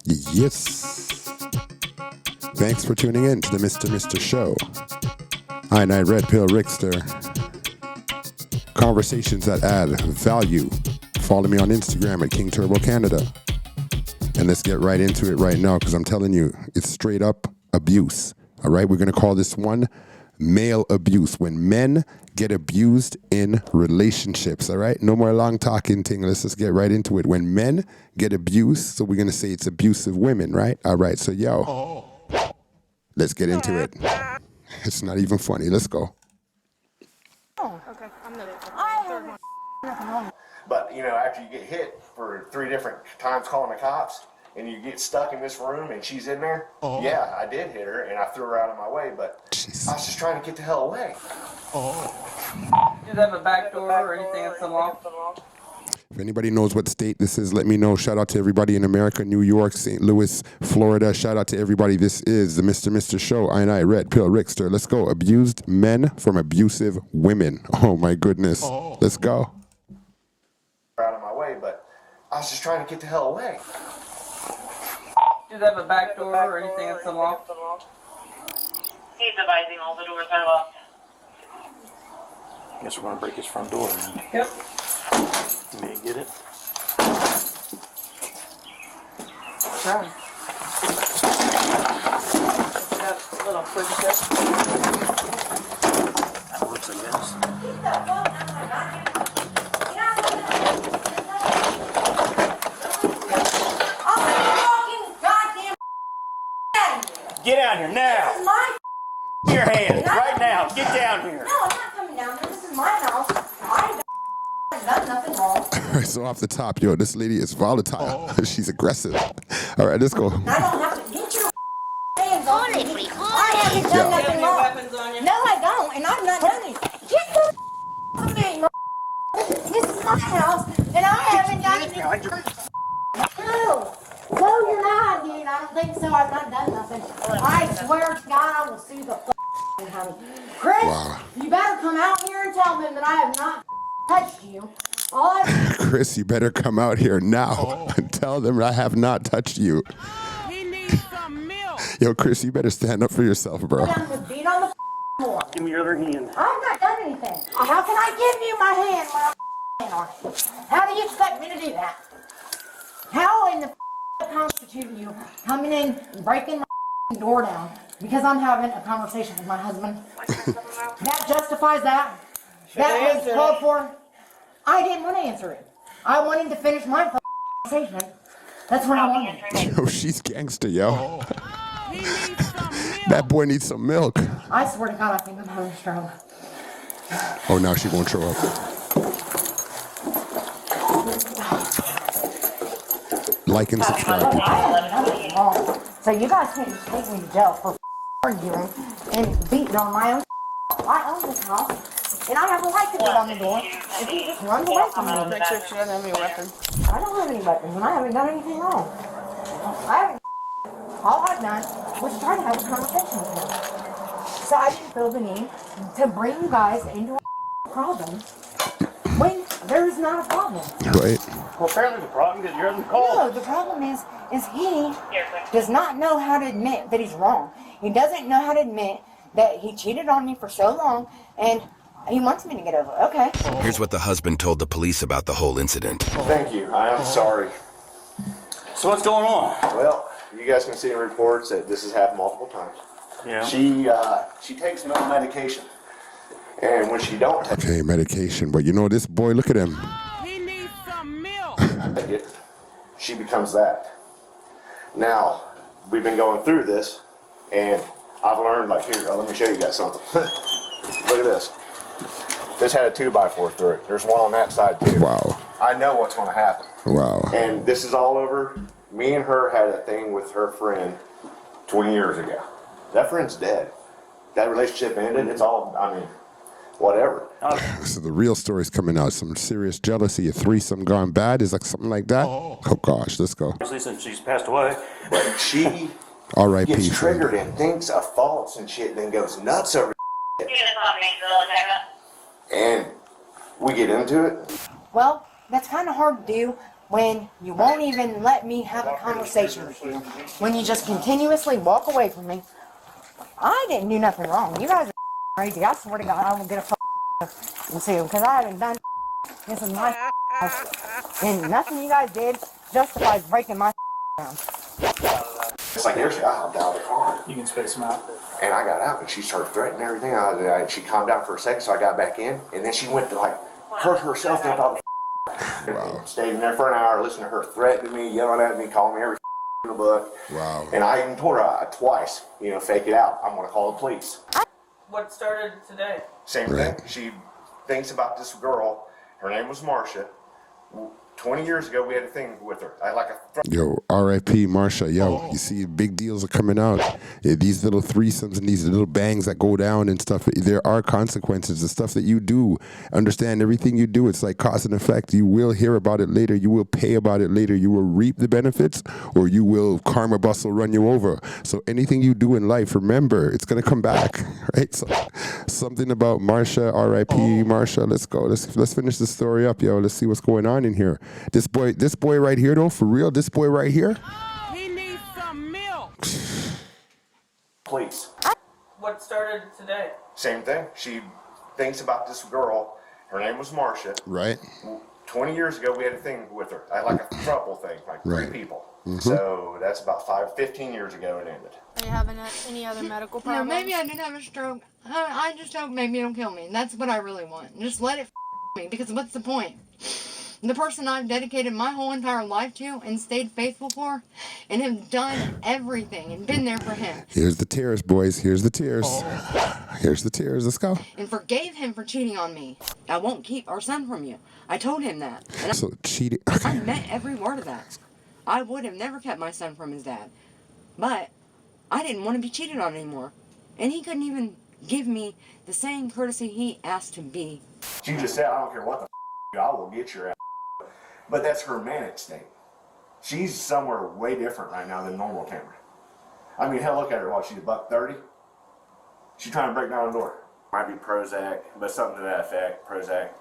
Yes. Thanks for tuning in to the Mr. Show. I'm redpillrixter. Conversations that add value. Follow me on Instagram at King Turbo Canada. And let's get right into it right now, because I'm telling you, it's straight up abuse. All right, we're going to call this one male abuse, when men get abused in relationships. All right, no more long talking thing. Let's just get right into it. When men get abused, so we're going to say it's abusive women, right? All right, so let's get into it. It's not even funny. Let's go. Oh, okay. I'm the third one. But, you know, after you get hit for 3 different times calling the cops, and you get stuck in this room and she's in there, yeah, I did hit her and I threw her out of my way, but I was just trying to get the hell away. Does it have a back door or anything that's unlocked? If anybody knows what state this is, let me know. Shout out to everybody in America, New York, St. Louis, Florida. Shout out to everybody. This is the Mr. Show. I redpillrixter. Let's go. Abused men from abusive women. Oh, my goodness. Let's go. Out of my way, but I was just trying to get the hell away. Does it have a back door or anything that's unlocked? He's advising all the doors are locked. Guess we're gonna break his front door. Yep. You may get it. Try. That little quick step. That looks like this. Get out here now! This is my Your hands right now. Get down here. No, I'm not coming down here. This is my house. I done nothing wrong. All right, so off the top, this lady is volatile. She's aggressive. All right, let's go. I don't have to get your hands on me. I haven't done You have nothing any wrong. weapons on you? No, I don't, and I've not done anything. Get the from me. This is my house, and I haven't done anything. No. No, you're not, dude. I don't think so. I've not done nothing. I swear to God, I will sue the honey. Chris, you better come out here and tell him that I have not touched you. Chris, you better come out here now and tell them I have not touched you. He needs some milk. Yo, Chris, you better stand up for yourself, bro. I'm gonna beat on the floor. Give me your other hand. I've not done anything. How can I give you my hand when I'm on it? How do you expect me to do that? How in the constitute you coming in and breaking my door down because I'm having a conversation with my husband? That justifies that. That was called for. I didn't want to answer it. I wanted to finish my conversation. That's what I wanted. Yo, she's gangster, yo. He needs some milk. That boy needs some milk. I swear to God, I think I'm having a stroke. Oh, now she won't show up. Like and subscribe. I haven't done anything wrong. So you guys can't just take me to jail for arguing and beating on my own. I own this house, and I have a right to beat on the door if he just runs away from me. Make sure she doesn't have any weapons. I don't have any weapons, and I haven't done anything wrong. I haven't. All I've done was try to have a conversation with him. So I didn't feel the need to bring you guys into a problem when there is not a problem. Right? Well, apparently the problem is you're in the call. No, the problem is he does not know how to admit that he's wrong. He doesn't know how to admit that he cheated on me for so long, and he wants me to get over it. Okay. Here's what the husband told the police about the whole incident. Thank you. I am sorry. So what's going on? Well, you guys can see in reports that this has happened multiple times. Yeah. She takes no medication. And when she don't take Okay, medication. But this boy, look at him. He needs some milk. it, she becomes that. Now, we've been going through this, and I've learned, here, let me show you guys something. Look at this. This had a 2x4 through it. There's one on that side, too. Wow. I know what's going to happen. Wow. And this is all over. Me and her had a thing with her friend 20 years ago. That friend's dead. That relationship ended. It's all, whatever. So the real story's coming out. Some serious jealousy, a threesome gone bad. Is like something like that? Oh gosh, let's go. Especially since she's passed away. But she R.I.P. gets triggered and thinks of faults and shit, then goes nuts over it. And we get into it. Well, that's kind of hard to do when you won't even let me have a conversation with you, when you just continuously walk away from me. I didn't do nothing wrong. You guys are crazy. I swear to God, I will get a and sue because I haven't done. This is my house, and nothing you guys did justifies breaking my down. It's like, there she, I hopped out of the car. You can space them out. And I got out, and she started threatening everything. She calmed down for a second, so I got back in, and then she went to like hurt herself and all. Wow. Stayed in there for an hour, listening to her threatening me, yelling at me, calling me every in the book. Wow. And I even told her twice, fake it out. I'm gonna call the police. What started today? Same thing. She thinks about this girl. Her name was Marcia. 20 years ago, we had a thing with her. I like a. Yo, R.I.P. Marsha. Yo, you see, big deals are coming out. Yeah, these little threesomes and these little bangs that go down and stuff. There are consequences. The stuff that you do, understand everything you do. It's like cause and effect. You will hear about it later. You will pay about it later. You will reap the benefits, or you will karma bus will run you over. So anything you do in life, remember, it's gonna come back, right? So something about Marsha. R.I.P. Marsha. Let's go. Let's finish the story up, yo. Let's see what's going on in here. This boy right here, though, for real. This boy right here. He needs some milk. Police. What started today? Same thing. She thinks about this girl. Her name was Marcia. Right. 20 years ago, we had a thing with her. I like a throuple thing, like Right. 3 people. So that's about 15 years ago it ended. Are you having any other medical No, problems? maybe I did have a stroke. I just hope maybe it'll kill me. That's what I really want. Just let it me, because what's the point? The person I've dedicated my whole entire life to and stayed faithful for and have done everything and been there for him. Here's the tears, boys. Here's the tears. Here's the tears. Let's go. And forgave him for cheating on me. I won't keep our son from you. I told him that. And So cheating. I meant every word of that. I would have never kept my son from his dad. But I didn't want to be cheated on anymore. And he couldn't even give me the same courtesy he asked to be. She just said, I don't care what the I will get your ass. But that's her manic state. She's somewhere way different right now than normal Cameron. I mean, hell, look at her. What, she's $130? She's trying to break down the door. Might be Prozac, but something to that effect, Prozac.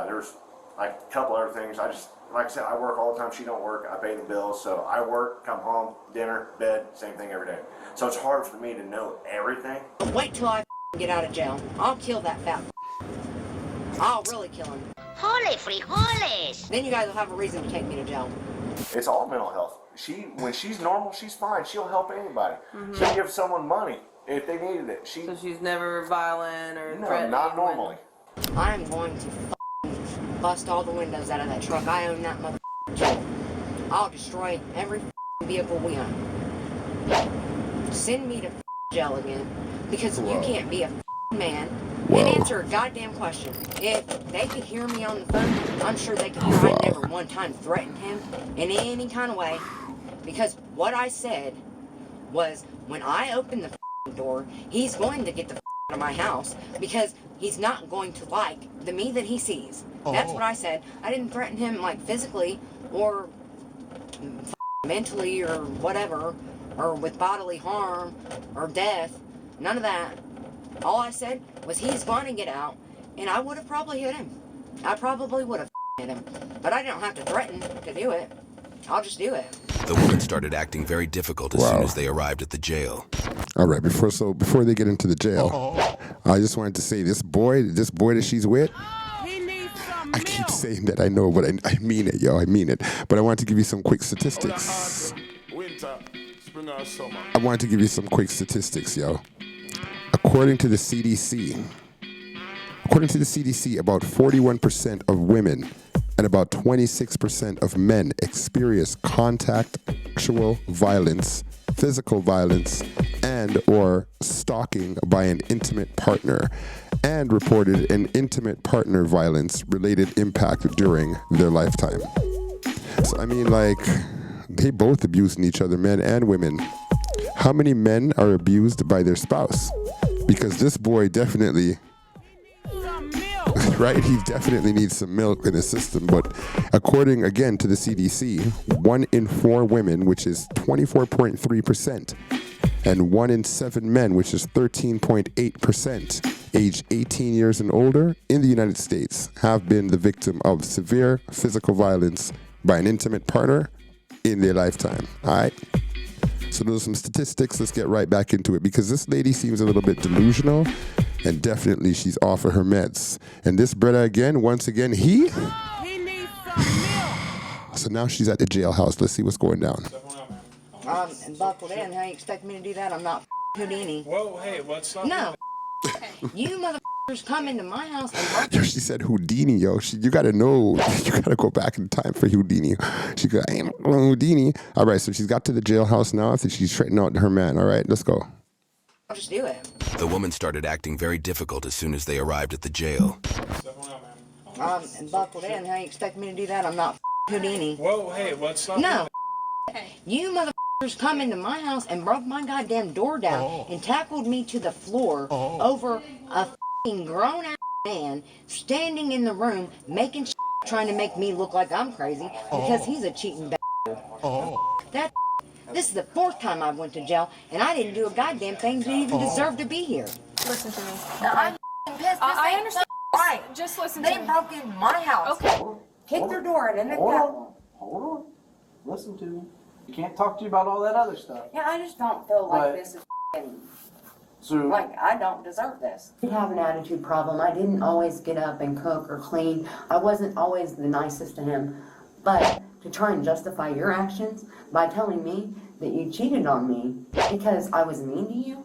There's like a couple other things. Like I said, I work all the time. She don't work. I pay the bills. So I work, come home, dinner, bed, same thing every day. So it's hard for me to know everything. Wait till I get out of jail. I'll kill that fat. I'll really kill him. Holy frijoles! Then you guys will have a reason to take me to jail. It's all mental health. When she's normal, she's fine. She'll help anybody. She'll give someone money if they needed it. So she's never violent or No, threatening? not normally. I'm going to bust all the windows out of that truck. I own that mother too. I'll destroy every vehicle we own. Send me to jail again, because you can't be a man and answer a goddamn question. If they could hear me on the phone, I'm sure they could hear I never one time threatened him in any kind of way, because what I said was, when I open the door, he's going to get the out of my house, because he's not going to like the me that he sees. That's what I said. I didn't threaten him like physically or mentally or whatever, or with bodily harm or death. None of that. All I said was he's going to get out, and I would have probably hit him. I probably would have hit him, but I don't have to threaten to do it. I'll just do it. The woman started acting very difficult as soon as they arrived at the jail. All right, before they get into the jail, I just wanted to say this boy that she's with. He needs some I milk. keep saying that, I know, but I mean it, yo. I mean it. But I want to give you some quick statistics. Winter, spring or summer. I wanted to give you some quick statistics, yo. According to the CDC, about 41% of women and about 26% of men experience actual violence, physical violence, and or stalking by an intimate partner, and reported an intimate partner violence related impact during their lifetime. So I mean, like, they both abusing each other, men and women. How many men are abused by their spouse? Because this boy definitely, Some milk. right, he definitely needs some milk in his system. But according, again, to the CDC, 1 in 4 women, which is 24.3%, and 1 in 7 men, which is 13.8%, aged 18 years and older in the United States, have been the victim of severe physical violence by an intimate partner in their lifetime. All right? So those are some statistics. Let's get right back into it because this lady seems a little bit delusional and definitely she's off of her meds. And this brother again, once again, he He needs some milk. So now she's at the jailhouse. Let's see what's going down. I'm buckled in. How you expect me to do that? I'm not Houdini. Whoa, hey, what's up? No. You motherfuckers come into my house and Yo, she said Houdini, yo. You gotta know. You gotta go back in time for Houdini. She goes, I ain't Houdini. All right, so she's got to the jailhouse now. I think she's straightening out her man. All right, let's go. I'll just do it. The woman started acting very difficult as soon as they arrived at the jail. I'm buckled in. How you expect me to do that? I'm not Houdini. Whoa, hey, what's up? No. You motherfuckers come into my house and broke my goddamn door down and tackled me to the floor over a fucking grown-ass man standing in the room making shit, trying to make me look like I'm crazy because he's a cheating bastard. This is the 4th time I went to jail and I didn't do a goddamn thing to even deserve to be here. Listen to me. I'm pissed. I understand. Right. Just listen They to me. broke in my house. Okay. Kicked their door in and then Hold on. Listen to me. You can't talk to you about all that other stuff. Yeah, I just don't feel like But- this is So, like I don't deserve this. I have an attitude problem. I didn't always get up and cook or clean. I wasn't always the nicest to him. But to try and justify your actions by telling me that you cheated on me because I was mean to you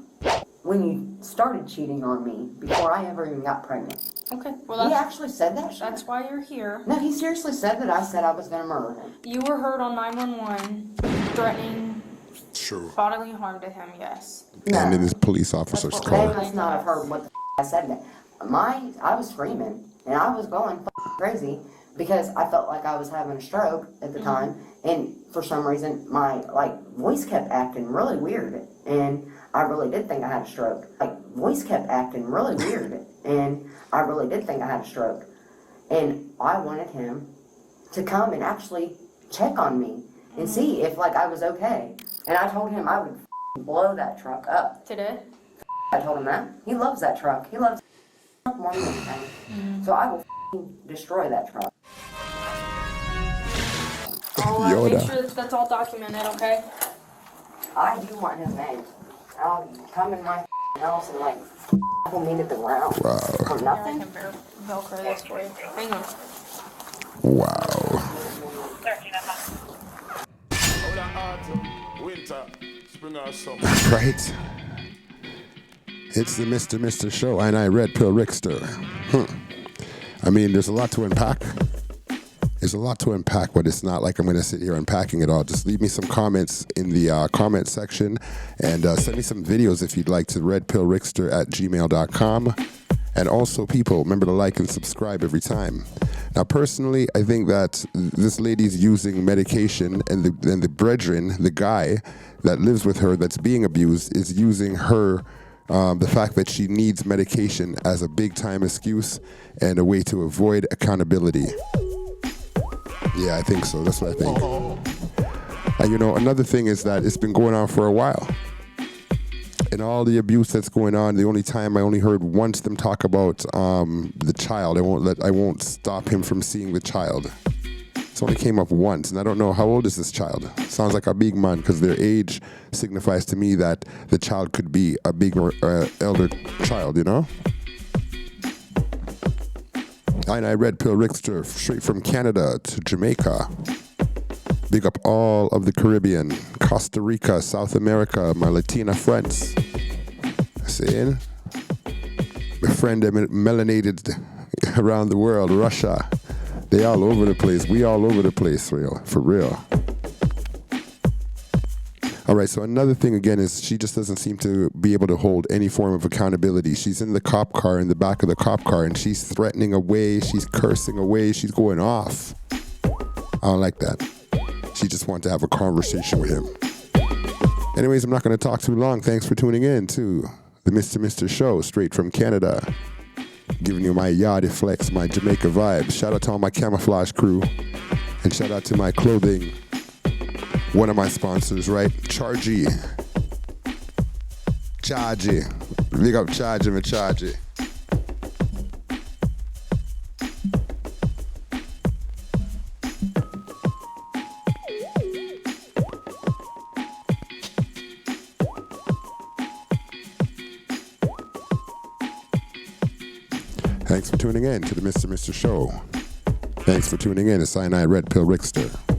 when you started cheating on me before I ever even got pregnant. Okay. Well, He actually said that shit. that's why you're here. No, he seriously said that I said I was gonna murder him. You were heard on 911, threatening True. bodily harm to him. Yes. And then this police officer's That's what called. They must not have heard what the I said. I was screaming and I was going crazy because I felt like I was having a stroke at the time, and for some reason my voice kept acting really weird, and I really did think I had a stroke. Voice kept acting really weird, and I really did think I had a stroke, and I wanted him to come and actually check on me and see if I was okay, and I told him I would blow that truck up. Today? I told him that. He loves that truck. He loves more than anything. So I will destroy that truck. I'll Yoda. make sure that that's all documented, okay? I do want his name. I'll come in my house and pull me to the ground. Wow. For Yeah, I nothing. can Velcro this for you. Hang on. Wow. 13 Hold on, autumn, winter, spring or summer. Right? It's the Mr. Show, and I redpillrixter. I mean, there's a lot to unpack. There's a lot to unpack, but it's not like I'm going to sit here unpacking it all. Just leave me some comments in the comment section and send me some videos if you'd like to redpillrixter@gmail.com. And also, people, remember to like and subscribe every time. Now, personally, I think that this lady's using medication, and the brethren, the guy that lives with her that's being abused, is using her, the fact that she needs medication as a big-time excuse and a way to avoid accountability. Yeah, I think so. That's what I think. And another thing is that it's been going on for a while. And all the abuse that's going on, the only time I only heard once them talk about the child. I won't stop him from seeing the child. It's only came up once, and I don't know how old is this child. Sounds like a big man because their age signifies to me that the child could be a big or elder child. And I redpillrixter straight from Canada to Jamaica. Big up all of the Caribbean, Costa Rica, South America, my Latina friends. Saying, my friend them melanated around the world, Russia. They all over the place. We all over the place, for real. All right, so another thing again is she just doesn't seem to be able to hold any form of accountability. She's in the cop car, in the back of the cop car, and she's threatening away, she's cursing away, she's going off. I don't like that. She just wanted to have a conversation with him. Anyways, I'm not going to talk too long. Thanks for tuning in to the Mr. Show, straight from Canada. Giving you my Yardie Flex, my Jamaica vibes. Shout out to all my camouflage crew. And shout out to my clothing. One of my sponsors, right? Chargy. Big up Chargy. Thanks for tuning in to the Mr. Show. Thanks for tuning in to Cyanide Red Pill Rickster.